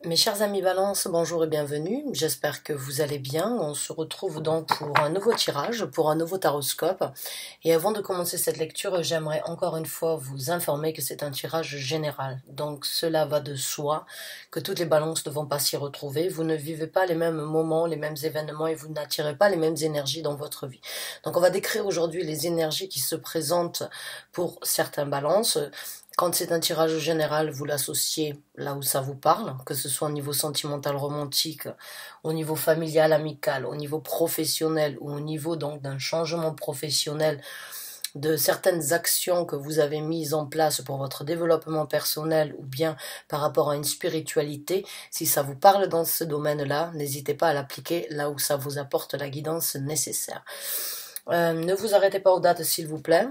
Mes chers amis Balance, bonjour et bienvenue. J'espère que vous allez bien. On se retrouve donc pour un nouveau tirage, pour un nouveau taroscope. Et avant de commencer cette lecture, j'aimerais encore une fois vous informer que c'est un tirage général. Donc cela va de soi que toutes les balances ne vont pas s'y retrouver. Vous ne vivez pas les mêmes moments, les mêmes événements et vous n'attirez pas les mêmes énergies dans votre vie. Donc on va décrire aujourd'hui les énergies qui se présentent pour certains balances. Quand c'est un tirage général, vous l'associez là où ça vous parle, que ce soit au niveau sentimental, romantique, au niveau familial, amical, au niveau professionnel ou au niveau donc d'un changement professionnel, de certaines actions que vous avez mises en place pour votre développement personnel ou bien par rapport à une spiritualité. Si ça vous parle dans ce domaine-là, n'hésitez pas à l'appliquer là où ça vous apporte la guidance nécessaire. Ne vous arrêtez pas aux dates s'il vous plaît.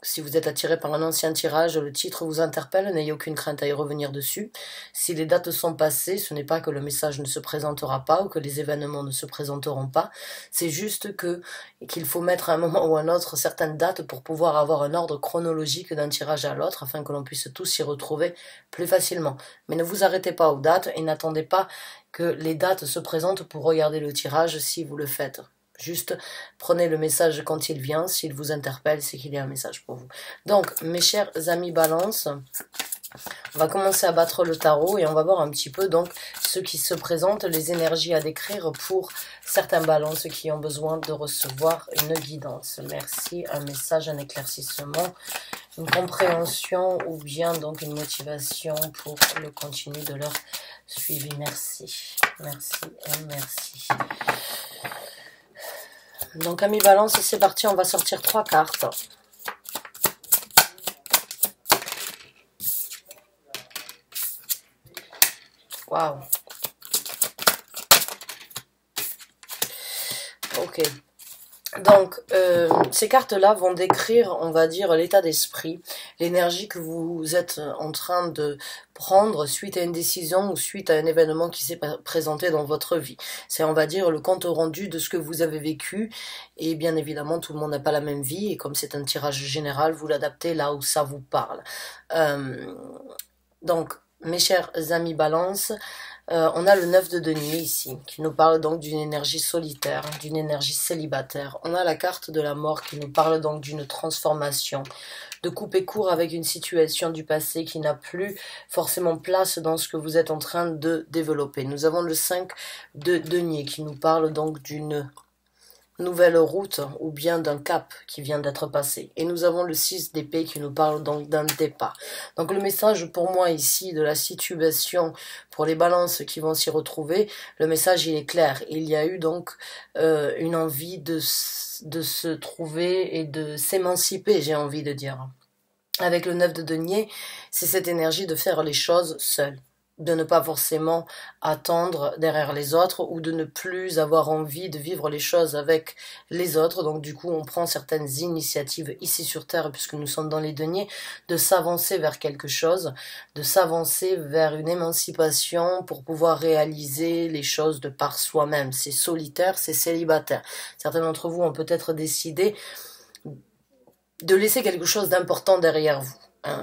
Si vous êtes attiré par un ancien tirage, le titre vous interpelle, n'ayez aucune crainte à y revenir dessus. Si les dates sont passées, ce n'est pas que le message ne se présentera pas ou que les événements ne se présenteront pas. C'est juste qu'il faut mettre à un moment ou à un autre certaines dates pour pouvoir avoir un ordre chronologique d'un tirage à l'autre afin que l'on puisse tous s'y retrouver plus facilement. Mais ne vous arrêtez pas aux dates et n'attendez pas que les dates se présentent pour regarder le tirage si vous le faites. Juste prenez le message quand il vient, s'il vous interpelle, c'est qu'il y a un message pour vous. Donc, mes chers amis Balance, on va commencer à battre le tarot et on va voir un petit peu donc ce qui se présente, les énergies à décrire pour certains balances qui ont besoin de recevoir une guidance. Merci, un message, un éclaircissement, une compréhension ou bien donc une motivation pour le continu de leur suivi. Merci, merci et merci. Donc, amis Balance, c'est parti, on va sortir 3 cartes. Waouh. Ok. Donc, ces cartes-là vont décrire, on va dire, l'état d'esprit, l'énergie que vous êtes en train de prendre suite à une décision ou suite à un événement qui s'est présenté dans votre vie. C'est, on va dire, le compte rendu de ce que vous avez vécu. Et bien évidemment, tout le monde n'a pas la même vie. Et comme c'est un tirage général, vous l'adaptez là où ça vous parle. Donc, mes chers amis Balance, on a le 9 de denier ici, qui nous parle donc d'une énergie solitaire, d'une énergie célibataire. On a la carte de la mort qui nous parle donc d'une transformation, de couper court avec une situation du passé qui n'a plus forcément place dans ce que vous êtes en train de développer. Nous avons le 5 de denier qui nous parle donc d'une nouvelle route ou bien d'un cap qui vient d'être passé. Et nous avons le 6 d'épée qui nous parle donc d'un départ. Donc le message pour moi ici de la situation pour les balances qui vont s'y retrouver, le message il est clair. Il y a eu donc une envie de se trouver et de s'émanciper, j'ai envie de dire. Avec le 9 de denier, c'est cette énergie de faire les choses seul, de ne pas forcément attendre derrière les autres ou de ne plus avoir envie de vivre les choses avec les autres. Donc du coup, on prend certaines initiatives ici sur Terre, puisque nous sommes dans les deniers, de s'avancer vers quelque chose, de s'avancer vers une émancipation pour pouvoir réaliser les choses de par soi-même. C'est solitaire, c'est célibataire. Certains d'entre vous ont peut-être décidé de laisser quelque chose d'important derrière vous.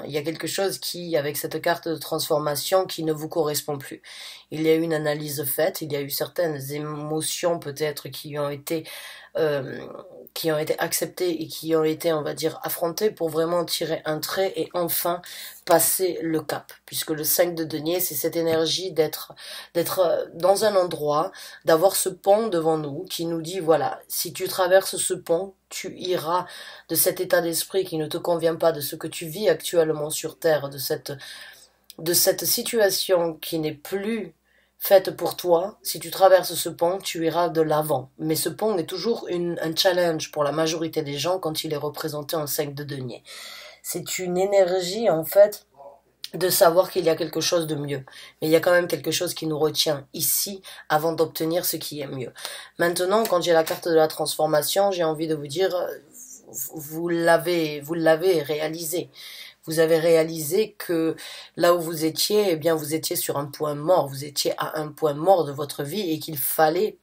Il y a quelque chose qui, avec cette carte de transformation, qui ne vous correspond plus. Il y a eu une analyse faite, il y a eu certaines émotions peut-être qui ont été acceptées et qui ont été, on va dire, affrontées pour vraiment tirer un trait et enfin passer le cap. Puisque le 5 de denier, c'est cette énergie d'être dans un endroit, d'avoir ce pont devant nous qui nous dit, voilà, si tu traverses ce pont, tu iras de cet état d'esprit qui ne te convient pas, de ce que tu vis actuellement sur Terre, de cette situation qui n'est plus faite pour toi. Si tu traverses ce pont, tu iras de l'avant. Mais ce pont est toujours un challenge pour la majorité des gens quand il est représenté en 5 de denier. C'est une énergie, en fait, de savoir qu'il y a quelque chose de mieux. Mais il y a quand même quelque chose qui nous retient ici avant d'obtenir ce qui est mieux. Maintenant, quand j'ai la carte de la transformation, j'ai envie de vous dire, vous l'avez réalisé. Vous avez réalisé que là où vous étiez, eh bien, vous étiez sur un point mort. Vous étiez à un point mort de votre vie et qu'il fallait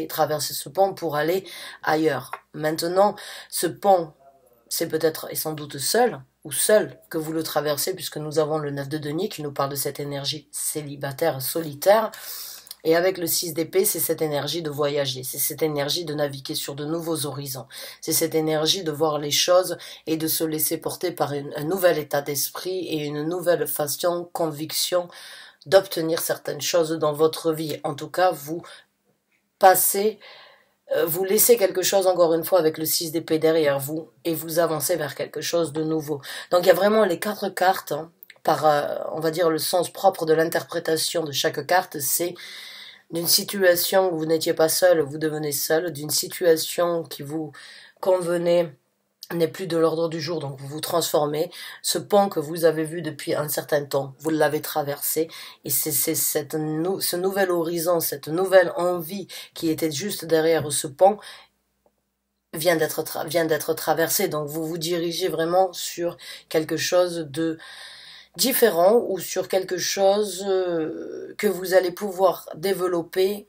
traverser ce pont pour aller ailleurs. Maintenant, ce pont, c'est peut-être et sans doute seul, ou seul que vous le traversez, puisque nous avons le 9 de denier qui nous parle de cette énergie célibataire, solitaire. Et avec le 6 d'épée, c'est cette énergie de voyager, c'est cette énergie de naviguer sur de nouveaux horizons, c'est cette énergie de voir les choses et de se laisser porter par un nouvel état d'esprit et une nouvelle façon, conviction d'obtenir certaines choses dans votre vie. En tout cas, vous passez, vous laissez quelque chose encore une fois avec le 6 d'épée derrière vous et vous avancez vers quelque chose de nouveau. Donc il y a vraiment les 4 cartes, hein, par, on va dire, le sens propre de l'interprétation de chaque carte, c'est d'une situation où vous n'étiez pas seul, vous devenez seul, d'une situation qui vous convenait n'est plus de l'ordre du jour, donc vous vous transformez. Ce pont que vous avez vu depuis un certain temps, vous l'avez traversé, et c'est ce nouvel horizon, cette nouvelle envie qui était juste derrière ce pont, vient d'être traversé. Donc vous vous dirigez vraiment sur quelque chose de différent ou sur quelque chose que vous allez pouvoir développer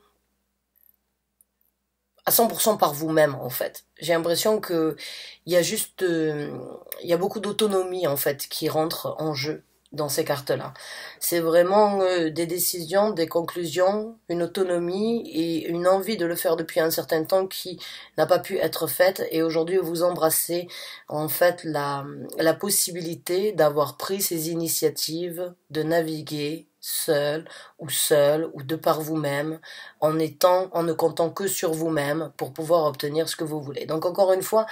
à 100% par vous-même en fait. J'ai l'impression que il y a juste il y a beaucoup d'autonomie en fait qui rentre en jeu dans ces cartes-là. C'est vraiment des décisions, des conclusions, une autonomie et une envie de le faire depuis un certain temps qui n'a pas pu être faite, et aujourd'hui vous embrassez en fait la possibilité d'avoir pris ces initiatives, de naviguer seul ou de par vous-même, en ne comptant que sur vous-même pour pouvoir obtenir ce que vous voulez. Donc encore une fois,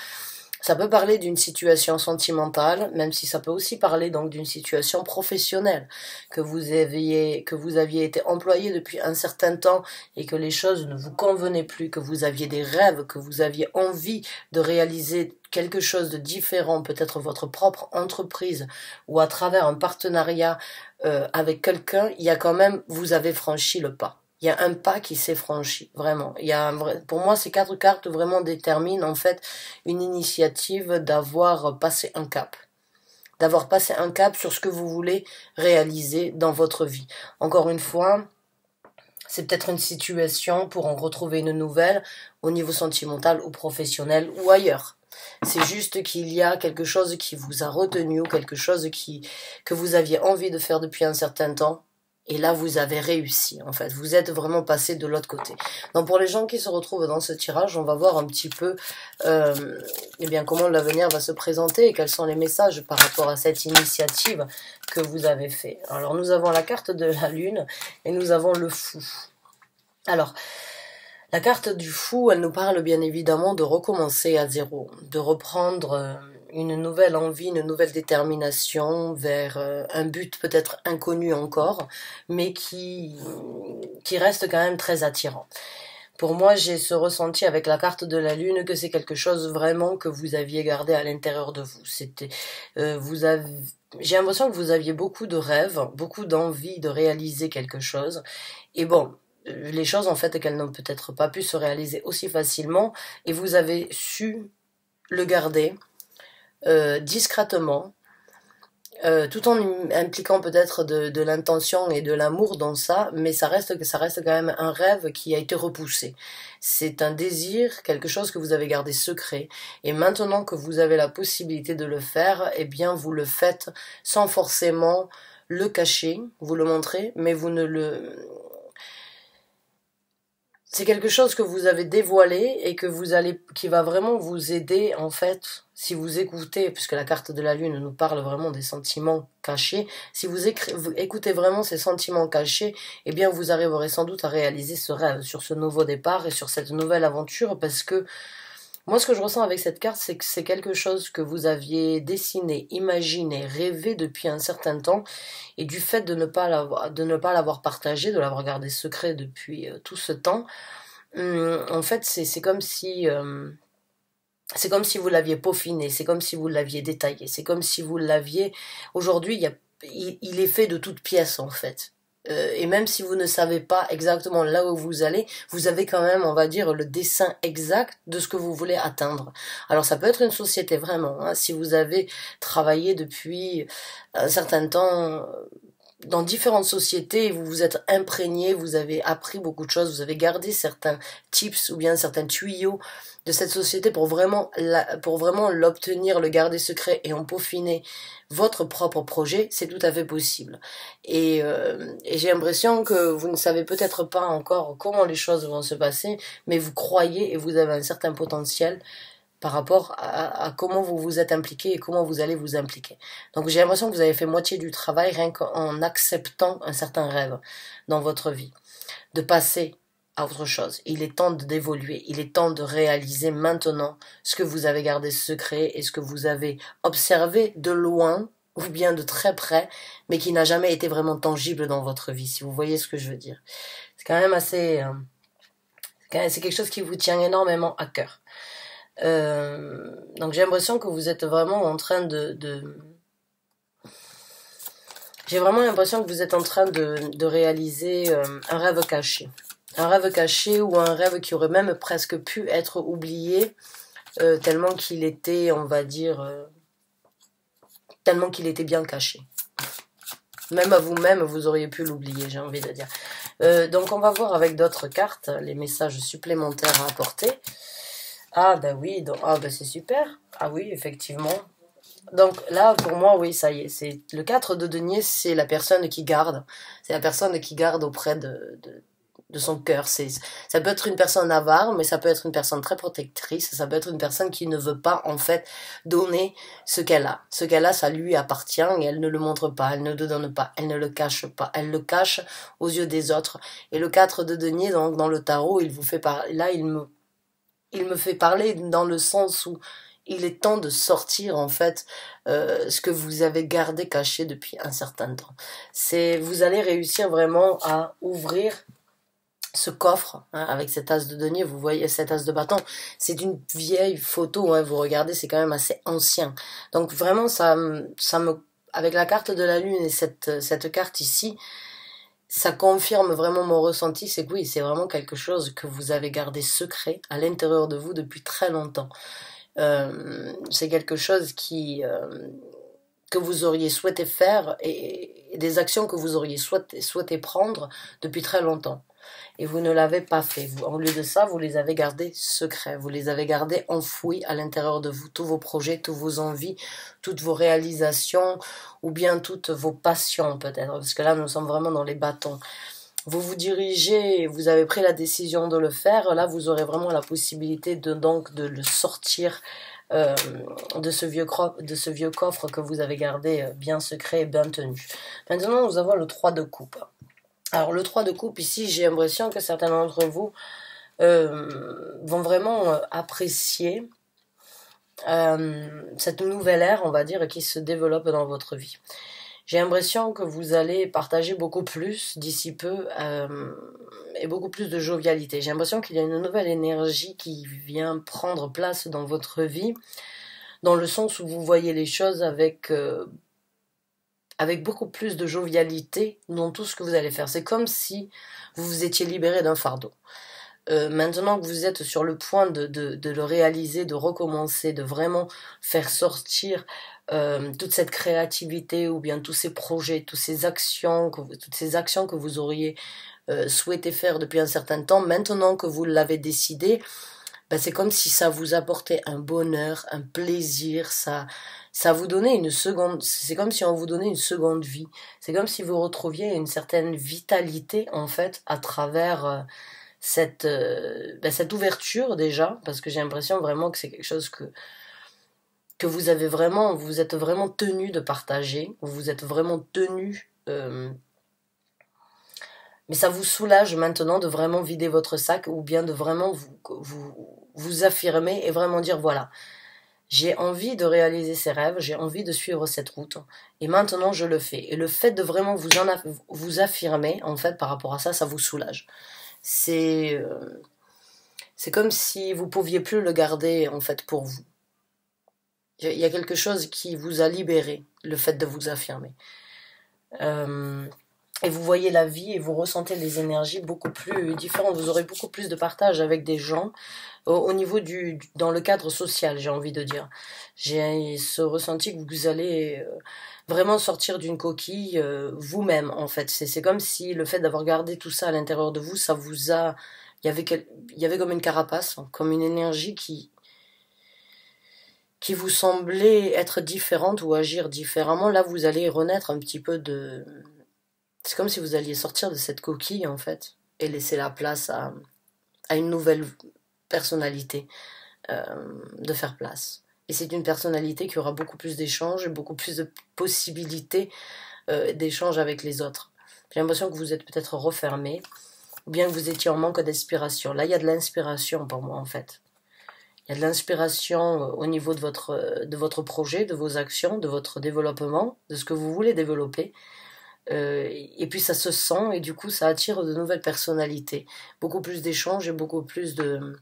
ça peut parler d'une situation sentimentale, même si ça peut aussi parler donc d'une situation professionnelle, que vous aviez été employé depuis un certain temps et que les choses ne vous convenaient plus, que vous aviez des rêves, que vous aviez envie de réaliser quelque chose de différent, peut-être votre propre entreprise ou à travers un partenariat avec quelqu'un, il y a quand même, vous avez franchi le pas. Il y a un pas qui s'est franchi, vraiment. Pour moi, ces 4 cartes vraiment déterminent en fait une initiative d'avoir passé un cap. D'avoir passé un cap sur ce que vous voulez réaliser dans votre vie. Encore une fois, c'est peut-être une situation pour en retrouver une nouvelle au niveau sentimental ou professionnel ou ailleurs. C'est juste qu'il y a quelque chose qui vous a retenu ou quelque chose que vous aviez envie de faire depuis un certain temps. Et là, vous avez réussi, en fait. Vous êtes vraiment passé de l'autre côté. Donc, pour les gens qui se retrouvent dans ce tirage, on va voir un petit peu eh bien, comment l'avenir va se présenter et quels sont les messages par rapport à cette initiative que vous avez fait. Alors, nous avons la carte de la lune et nous avons le fou. Alors, la carte du fou, elle nous parle bien évidemment de recommencer à zéro, de reprendre une nouvelle envie, une nouvelle détermination vers un but peut-être inconnu encore, mais qui reste quand même très attirant. Pour moi, j'ai ce ressenti avec la carte de la lune que c'est quelque chose vraiment que vous aviez gardé à l'intérieur de vous. J'ai l'impression que vous aviez beaucoup de rêves, beaucoup d'envie de réaliser quelque chose. Et bon, les choses en fait qu'elles n'ont peut-être pas pu se réaliser aussi facilement, et vous avez su le garder discrètement, tout en impliquant peut-être de l'intention et de l'amour dans ça, mais ça reste quand même un rêve qui a été repoussé. C'est un désir, quelque chose que vous avez gardé secret, et maintenant que vous avez la possibilité de le faire, eh bien vous le faites sans forcément le cacher, vous le montrez, mais vous ne le... C'est quelque chose que vous avez dévoilé et qui va vraiment vous aider, en fait, si vous écoutez, puisque la carte de la lune nous parle vraiment des sentiments cachés, si vous écoutez vraiment ces sentiments cachés, eh bien vous arriverez sans doute à réaliser ce rêve sur ce nouveau départ et sur cette nouvelle aventure, parce que moi, ce que je ressens avec cette carte, c'est que c'est quelque chose que vous aviez dessiné, imaginé, rêvé depuis un certain temps, et du fait de ne pas l'avoir partagé, de l'avoir gardé secret depuis tout ce temps, en fait, c'est comme si vous l'aviez peaufiné, c'est comme si vous l'aviez détaillé, c'est comme si vous l'aviez... Aujourd'hui, il est fait de toutes pièces, en fait. Et même si vous ne savez pas exactement là où vous allez, vous avez quand même, on va dire, le dessin exact de ce que vous voulez atteindre. Alors ça peut être une société vraiment, hein, si vous avez travaillé depuis un certain temps dans différentes sociétés, vous vous êtes imprégné, vous avez appris beaucoup de choses, vous avez gardé certains tips ou bien certains tuyaux de cette société pour vraiment l'obtenir, le garder secret et en peaufiner votre propre projet, c'est tout à fait possible. Et j'ai l'impression que vous ne savez peut-être pas encore comment les choses vont se passer, mais vous croyez et vous avez un certain potentiel par rapport à comment vous vous êtes impliqué et comment vous allez vous impliquer. Donc j'ai l'impression que vous avez fait moitié du travail rien qu'en acceptant un certain rêve dans votre vie, de passer à autre chose. Il est temps d'évoluer, il est temps de réaliser maintenant ce que vous avez gardé secret et ce que vous avez observé de loin ou bien de très près, mais qui n'a jamais été vraiment tangible dans votre vie, si vous voyez ce que je veux dire. C'est quand même assez... c'est quelque chose qui vous tient énormément à cœur. Donc j'ai l'impression que vous êtes vraiment en train j'ai vraiment l'impression que vous êtes en train de réaliser un rêve caché. Un rêve caché ou un rêve qui aurait même presque pu être oublié tellement qu'il était, on va dire, tellement qu'il était bien caché. Même à vous-même, vous auriez pu l'oublier, j'ai envie de dire. Donc on va voir avec d'autres cartes les messages supplémentaires à apporter. Ah ben oui, c'est super. Ah oui, effectivement. Donc là, pour moi, oui, ça y est. C'est le 4 de denier, c'est la personne qui garde. C'est la personne qui garde auprès de son cœur. Ça peut être une personne avare, mais ça peut être une personne très protectrice. Ça peut être une personne qui ne veut pas, en fait, donner ce qu'elle a. Ce qu'elle a, ça lui appartient et elle ne le montre pas, elle ne le donne pas, elle ne le cache pas. Elle le cache aux yeux des autres. Et le 4 de denier, donc, dans le tarot, il vous fait là, il me fait parler dans le sens où il est temps de sortir en fait ce que vous avez gardé caché depuis un certain temps. Vous allez réussir vraiment à ouvrir ce coffre avec cet as de denier. Vous voyez cet as de bâton, c'est une vieille photo, vous regardez, c'est quand même assez ancien. Donc vraiment avec la carte de la lune et cette carte ici, ça confirme vraiment mon ressenti, c'est que oui, c'est vraiment quelque chose que vous avez gardé secret à l'intérieur de vous depuis très longtemps. C'est quelque chose que vous auriez souhaité faire et des actions que vous auriez souhaité prendre depuis très longtemps. Et vous ne l'avez pas fait. En lieu de ça, vous les avez gardés secrets. Vous les avez gardés enfouis à l'intérieur de vous. Tous vos projets, toutes vos envies, toutes vos réalisations ou bien toutes vos passions peut-être. Parce que là, nous sommes vraiment dans les bâtons. Vous vous dirigez, vous avez pris la décision de le faire. Là, vous aurez vraiment la possibilité de le sortir de ce vieux coffre que vous avez gardé bien secret et bien tenu. Maintenant, nous avons le 3 de coupe. Alors le 3 de coupe ici, j'ai l'impression que certains d'entre vous vont vraiment apprécier cette nouvelle ère, on va dire, qui se développe dans votre vie. J'ai l'impression que vous allez partager beaucoup plus d'ici peu et beaucoup plus de jovialité. J'ai l'impression qu'il y a une nouvelle énergie qui vient prendre place dans votre vie, dans le sens où vous voyez les choses avec beaucoup plus de jovialité dans tout ce que vous allez faire. C'est comme si vous vous étiez libéré d'un fardeau. Maintenant que vous êtes sur le point de le réaliser, de recommencer, de vraiment faire sortir toute cette créativité ou bien tous ces projets, toutes ces actions que vous auriez souhaité faire depuis un certain temps, maintenant que vous l'avez décidé, c'est comme si ça vous apportait un bonheur, un plaisir, ça vous donnait une seconde, c'est comme si on vous donnait une seconde vie. C'est comme si vous retrouviez une certaine vitalité en fait à travers cette ouverture déjà, parce que j'ai l'impression vraiment que c'est quelque chose que vous êtes vraiment tenu de partager, vous êtes vraiment tenu, mais ça vous soulage maintenant de vraiment vider votre sac ou bien de vraiment vous affirmer et vraiment dire voilà, j'ai envie de réaliser ces rêves, j'ai envie de suivre cette route et maintenant je le fais. Et le fait de vraiment vous affirmer en fait par rapport à ça, ça vous soulage. C'est comme si vous pouviez plus le garder en fait pour vous. Il y a quelque chose qui vous a libéré, le fait de vous affirmer. Et vous voyez la vie et vous ressentez les énergies beaucoup plus différentes. Vous aurez beaucoup plus de partage avec des gens au niveau dans le cadre social, j'ai envie de dire. J'ai ce ressenti que vous allez vraiment sortir d'une coquille vous-même, en fait. C'est comme si le fait d'avoir gardé tout ça à l'intérieur de vous, ça vous a... il y avait comme une carapace, comme une énergie qui vous semblait être différente ou agir différemment. Là, vous allez renaître un petit peu de... C'est comme si vous alliez sortir de cette coquille, en fait, et laisser la place à une nouvelle personnalité, de faire place. Et c'est une personnalité qui aura beaucoup plus d'échanges et beaucoup plus de possibilités d'échanges avec les autres. J'ai l'impression que vous êtes peut-être refermé, ou bien que vous étiez en manque d'inspiration. Là, il y a de l'inspiration pour moi, en fait. Il y a de l'inspiration au niveau de votre projet, de vos actions, de votre développement, de ce que vous voulez développer. Et puis ça se sent et du coup ça attire de nouvelles personnalités. Beaucoup plus d'échanges et beaucoup plus de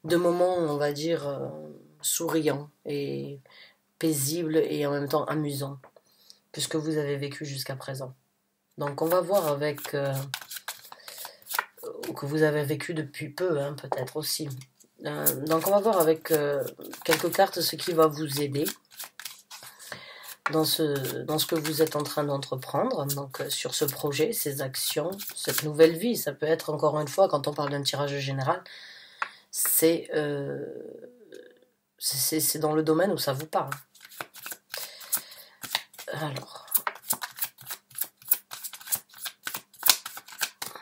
moments, on va dire, souriants et paisibles et en même temps amusants que ce que vous avez vécu jusqu'à présent. Donc on va voir avec... ou que vous avez vécu depuis peu, hein, peut-être aussi. Donc on va voir avec quelques cartes ce qui va vous aider dans ce que vous êtes en train d'entreprendre, donc sur ce projet, ces actions, cette nouvelle vie. Ça peut être, encore une fois, quand on parle d'un tirage général, c'est dans le domaine où ça vous parle. Alors,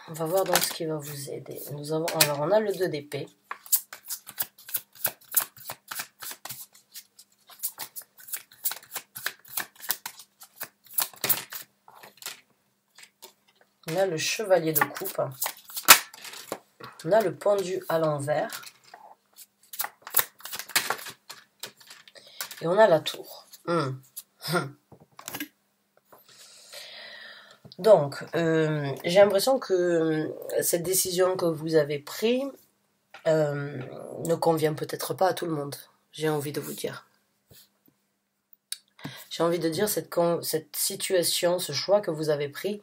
on va voir donc ce qui va vous aider. Alors, on a le 2 d'épée. On a le chevalier de coupe. On a le pendu à l'envers. Et on a la tour. Donc, j'ai l'impression que cette décision que vous avez prise ne convient peut-être pas à tout le monde. J'ai envie de vous dire. J'ai envie de dire cette situation, ce choix que vous avez pris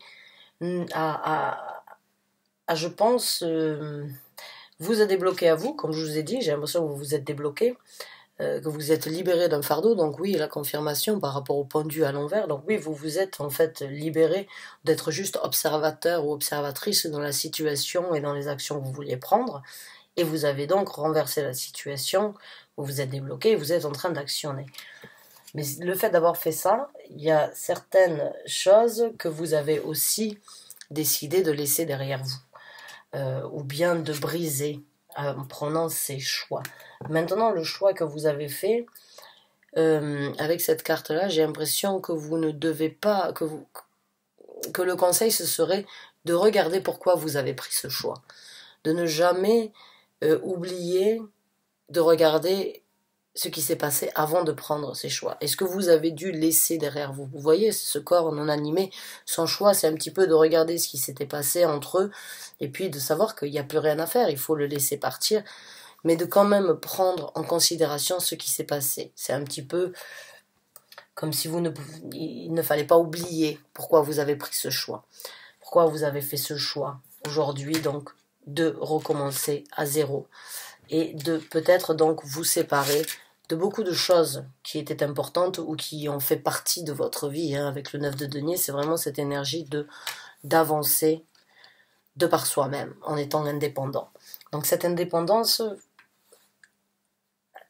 je pense, vous a débloqué à vous, comme je vous ai dit. J'ai l'impression que vous vous êtes débloqué, que vous êtes libéré d'un fardeau. Donc oui, la confirmation par rapport au pendu à l'envers. Donc oui, vous vous êtes en fait libéré d'être juste observateur ou observatrice dans la situation et dans les actions que vous vouliez prendre. Et vous avez donc renversé la situation, vous vous êtes débloqué et vous êtes en train d'actionner. Mais le fait d'avoir fait ça, il y a certaines choses que vous avez aussi décidé de laisser derrière vous, ou bien de briser en prenant ces choix. Maintenant, le choix que vous avez fait, avec cette carte-là, j'ai l'impression que vous ne devez pas, que le conseil ce serait de regarder pourquoi vous avez pris ce choix. De ne jamais oublier de regarder ce qui s'est passé avant de prendre ces choix. Est-ce que vous avez dû laisser derrière vous? Vous voyez, ce corps non animé, son choix, c'est un petit peu de regarder ce qui s'était passé entre eux, et puis de savoir qu'il n'y a plus rien à faire, il faut le laisser partir, mais de quand même prendre en considération ce qui s'est passé. C'est un petit peu comme si il ne fallait pas oublier pourquoi vous avez pris ce choix, pourquoi vous avez fait ce choix aujourd'hui, donc de recommencer à zéro et de peut-être donc vous séparer de beaucoup de choses qui étaient importantes ou qui ont fait partie de votre vie. Avec le 9 de denier, c'est vraiment cette énergie d'avancer de par soi-même, en étant indépendant. Donc cette indépendance,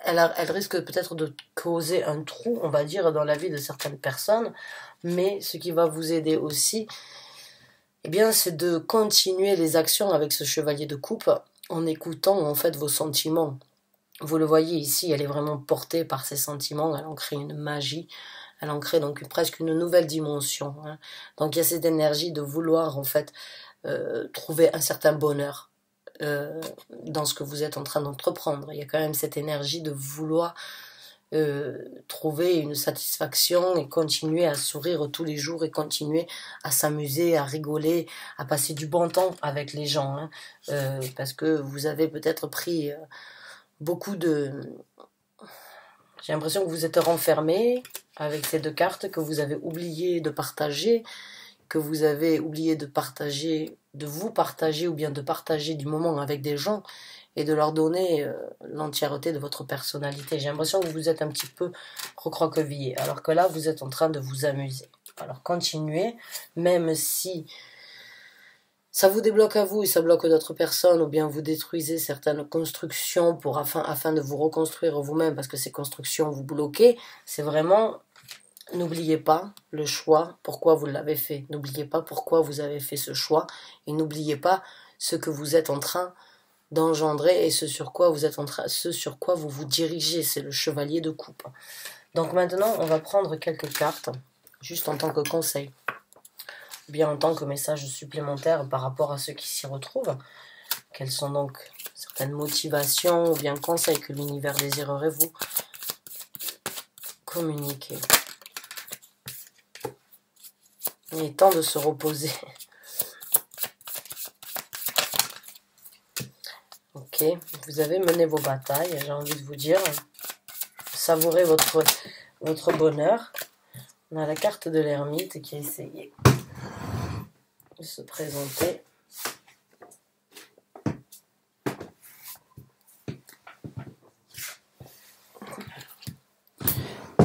elle risque peut-être de causer un trou, on va dire, dans la vie de certaines personnes, mais ce qui va vous aider aussi, eh bien, c'est de continuer les actions avec ce chevalier de coupe en écoutant en fait vos sentiments. Vous le voyez ici, elle est vraiment portée par ses sentiments, elle en crée une magie, elle en crée donc presque une nouvelle dimension. Donc il y a cette énergie de vouloir en fait trouver un certain bonheur dans ce que vous êtes en train d'entreprendre. Il y a quand même cette énergie de vouloir trouver une satisfaction et continuer à sourire tous les jours et continuer à s'amuser, à rigoler, à passer du bon temps avec les gens, parce que vous avez peut-être pris beaucoup de... J'ai l'impression que vous êtes renfermé avec ces deux cartes, que vous avez oublié de partager, que vous avez oublié de partager, de vous partager ou bien de partager du moment avec des gens et de leur donner l'entièreté de votre personnalité. J'ai l'impression que vous êtes un petit peu recroquevillé, alors que là, vous êtes en train de vous amuser. Alors continuez, même si ça vous débloque à vous et ça bloque d'autres personnes, ou bien vous détruisez certaines constructions afin de vous reconstruire vous-même, parce que ces constructions vous bloquez, c'est vraiment, n'oubliez pas le choix, pourquoi vous l'avez fait. N'oubliez pas pourquoi vous avez fait ce choix, et n'oubliez pas ce que vous êtes en train d'engendrer et ce sur quoi vous vous dirigez. C'est le chevalier de coupe. Donc maintenant, on va prendre quelques cartes, juste en tant que conseil, ou bien en tant que message supplémentaire par rapport à ceux qui s'y retrouvent. Quelles sont donc certaines motivations ou bien conseils que l'univers désirerait vous communiquer. Il est temps de se reposer. Ok, vous avez mené vos batailles, j'ai envie de vous dire. Savourez votre bonheur. On a la carte de l'ermite qui a essayé de se présenter.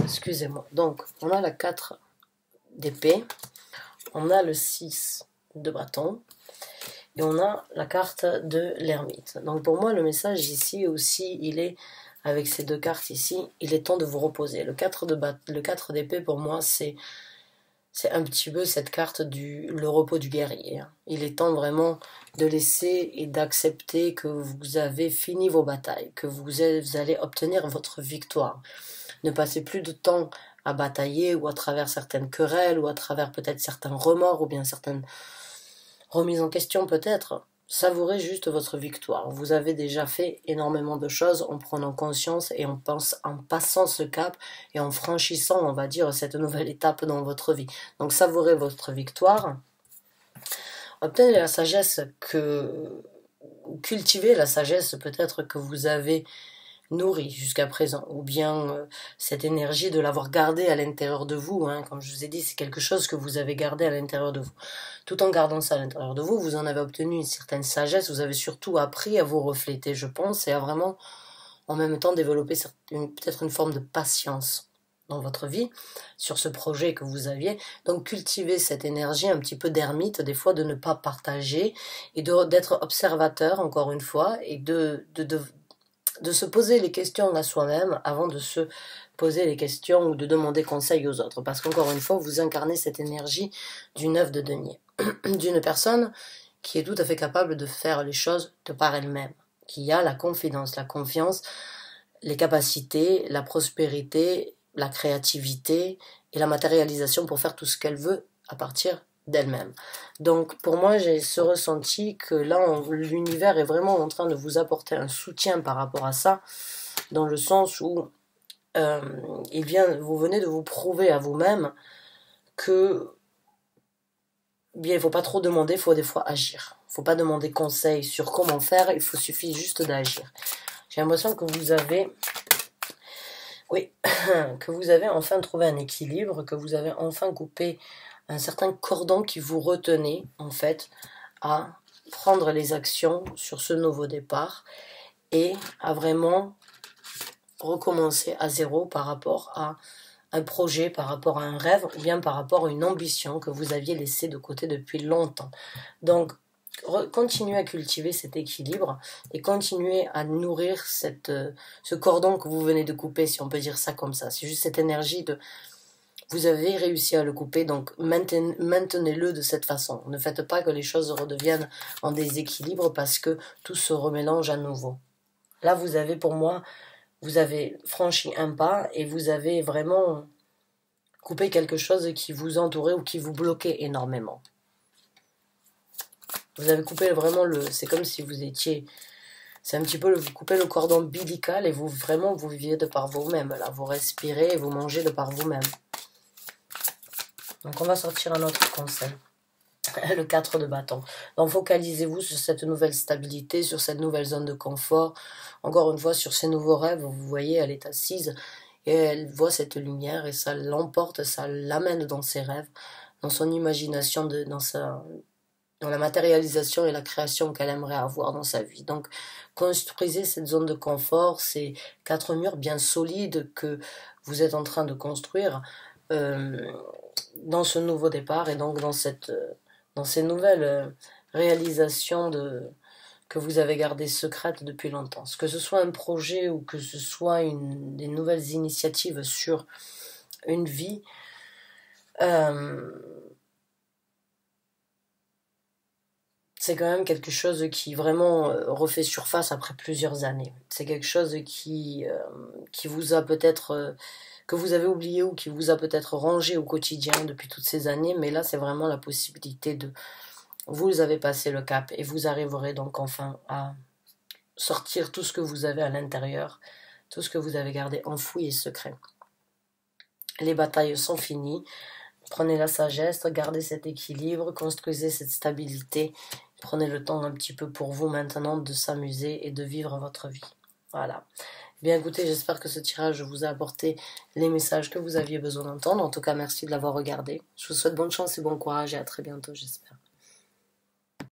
Excusez-moi. Donc, on a la 4 d'épée, on a le 6 de bâton, et on a la carte de l'ermite. Donc pour moi, le message ici aussi, il est, avec ces deux cartes ici, il est temps de vous reposer. Le 4 d'épée, pour moi, c'est un petit peu cette carte le repos du guerrier. Il est temps vraiment de laisser et d'accepter que vous avez fini vos batailles, que vous allez obtenir votre victoire. Ne passez plus de temps à batailler ou à travers certaines querelles ou à travers peut-être certains remords ou bien certaines remises en question peut-être. Savourez juste votre victoire. Vous avez déjà fait énormément de choses en prenant conscience et en passant ce cap et en franchissant, on va dire, cette nouvelle étape dans votre vie. Donc savourez votre victoire. Obtenez la sagesse cultivez la sagesse peut-être que vous avez nourri jusqu'à présent, ou bien cette énergie de l'avoir gardée à l'intérieur de vous, comme je vous ai dit, c'est quelque chose que vous avez gardé à l'intérieur de vous. Tout en gardant ça à l'intérieur de vous, vous en avez obtenu une certaine sagesse, vous avez surtout appris à vous refléter, je pense, et à vraiment, en même temps, développer peut-être une forme de patience dans votre vie, sur ce projet que vous aviez. Donc cultivez cette énergie un petit peu d'ermite, des fois de ne pas partager, et d'être observateur, encore une fois, et de se poser les questions à soi-même avant de se poser les questions ou de demander conseil aux autres. Parce qu'encore une fois, vous incarnez cette énergie d'une œuf de denier. D'une personne qui est tout à fait capable de faire les choses de par elle-même. Qui a la confidence, la confiance, les capacités, la prospérité, la créativité et la matérialisation pour faire tout ce qu'elle veut à partir d'elle-même. Donc pour moi, j'ai ce ressenti que là, l'univers est vraiment en train de vous apporter un soutien par rapport à ça, dans le sens où vous venez de vous prouver à vous-même que bien, il ne faut pas trop demander, il faut des fois agir. Il ne faut pas demander conseil sur comment faire, suffit juste d'agir. J'ai l'impression que vous avez que vous avez enfin trouvé un équilibre, que vous avez enfin coupé un certain cordon qui vous retenait, en fait, à prendre les actions sur ce nouveau départ et à vraiment recommencer à zéro par rapport à un projet, par rapport à un rêve ou bien par rapport à une ambition que vous aviez laissée de côté depuis longtemps. Donc, continuez à cultiver cet équilibre et continuez à nourrir ce cordon que vous venez de couper, si on peut dire ça comme ça. C'est juste cette énergie de... Vous avez réussi à le couper, donc maintenez-le de cette façon. Ne faites pas que les choses redeviennent en déséquilibre parce que tout se remélange à nouveau. Là, vous avez, pour moi, vous avez franchi un pas et vous avez vraiment coupé quelque chose qui vous entourait ou qui vous bloquait énormément. Vous avez coupé vraiment c'est comme si vous étiez... C'est un petit peu, vous coupez le cordon ombilical et vous viviez de par vous-même. Là, vous respirez et vous mangez de par vous-même. Donc on va sortir un autre conseil. Le 4 de bâton. Donc focalisez-vous sur cette nouvelle stabilité, sur cette nouvelle zone de confort. Encore une fois, sur ces nouveaux rêves. Vous voyez, elle est assise et elle voit cette lumière et ça l'emporte, ça l'amène dans ses rêves. dans son imagination, dans la matérialisation et la création qu'elle aimerait avoir dans sa vie. Donc, construisez cette zone de confort, ces 4 murs bien solides que vous êtes en train de construire dans ce nouveau départ et donc dans ces nouvelles réalisations que vous avez gardées secrètes depuis longtemps. Que ce soit un projet ou que ce soit des nouvelles initiatives sur une vie, c'est quand même quelque chose qui vraiment refait surface après plusieurs années. C'est quelque chose qui vous a peut-être, que vous avez oublié ou qui vous a peut-être rangé au quotidien depuis toutes ces années, mais là c'est vraiment la possibilité de... Vous avez passé le cap et vous arriverez donc enfin à sortir tout ce que vous avez à l'intérieur, tout ce que vous avez gardé enfoui et secret. Les batailles sont finies. Prenez la sagesse, gardez cet équilibre, construisez cette stabilité. Prenez le temps un petit peu pour vous maintenant de s'amuser et de vivre votre vie. Voilà. Bien écoutez, j'espère que ce tirage vous a apporté les messages que vous aviez besoin d'entendre. En tout cas, merci de l'avoir regardé. Je vous souhaite bonne chance et bon courage et à très bientôt, j'espère.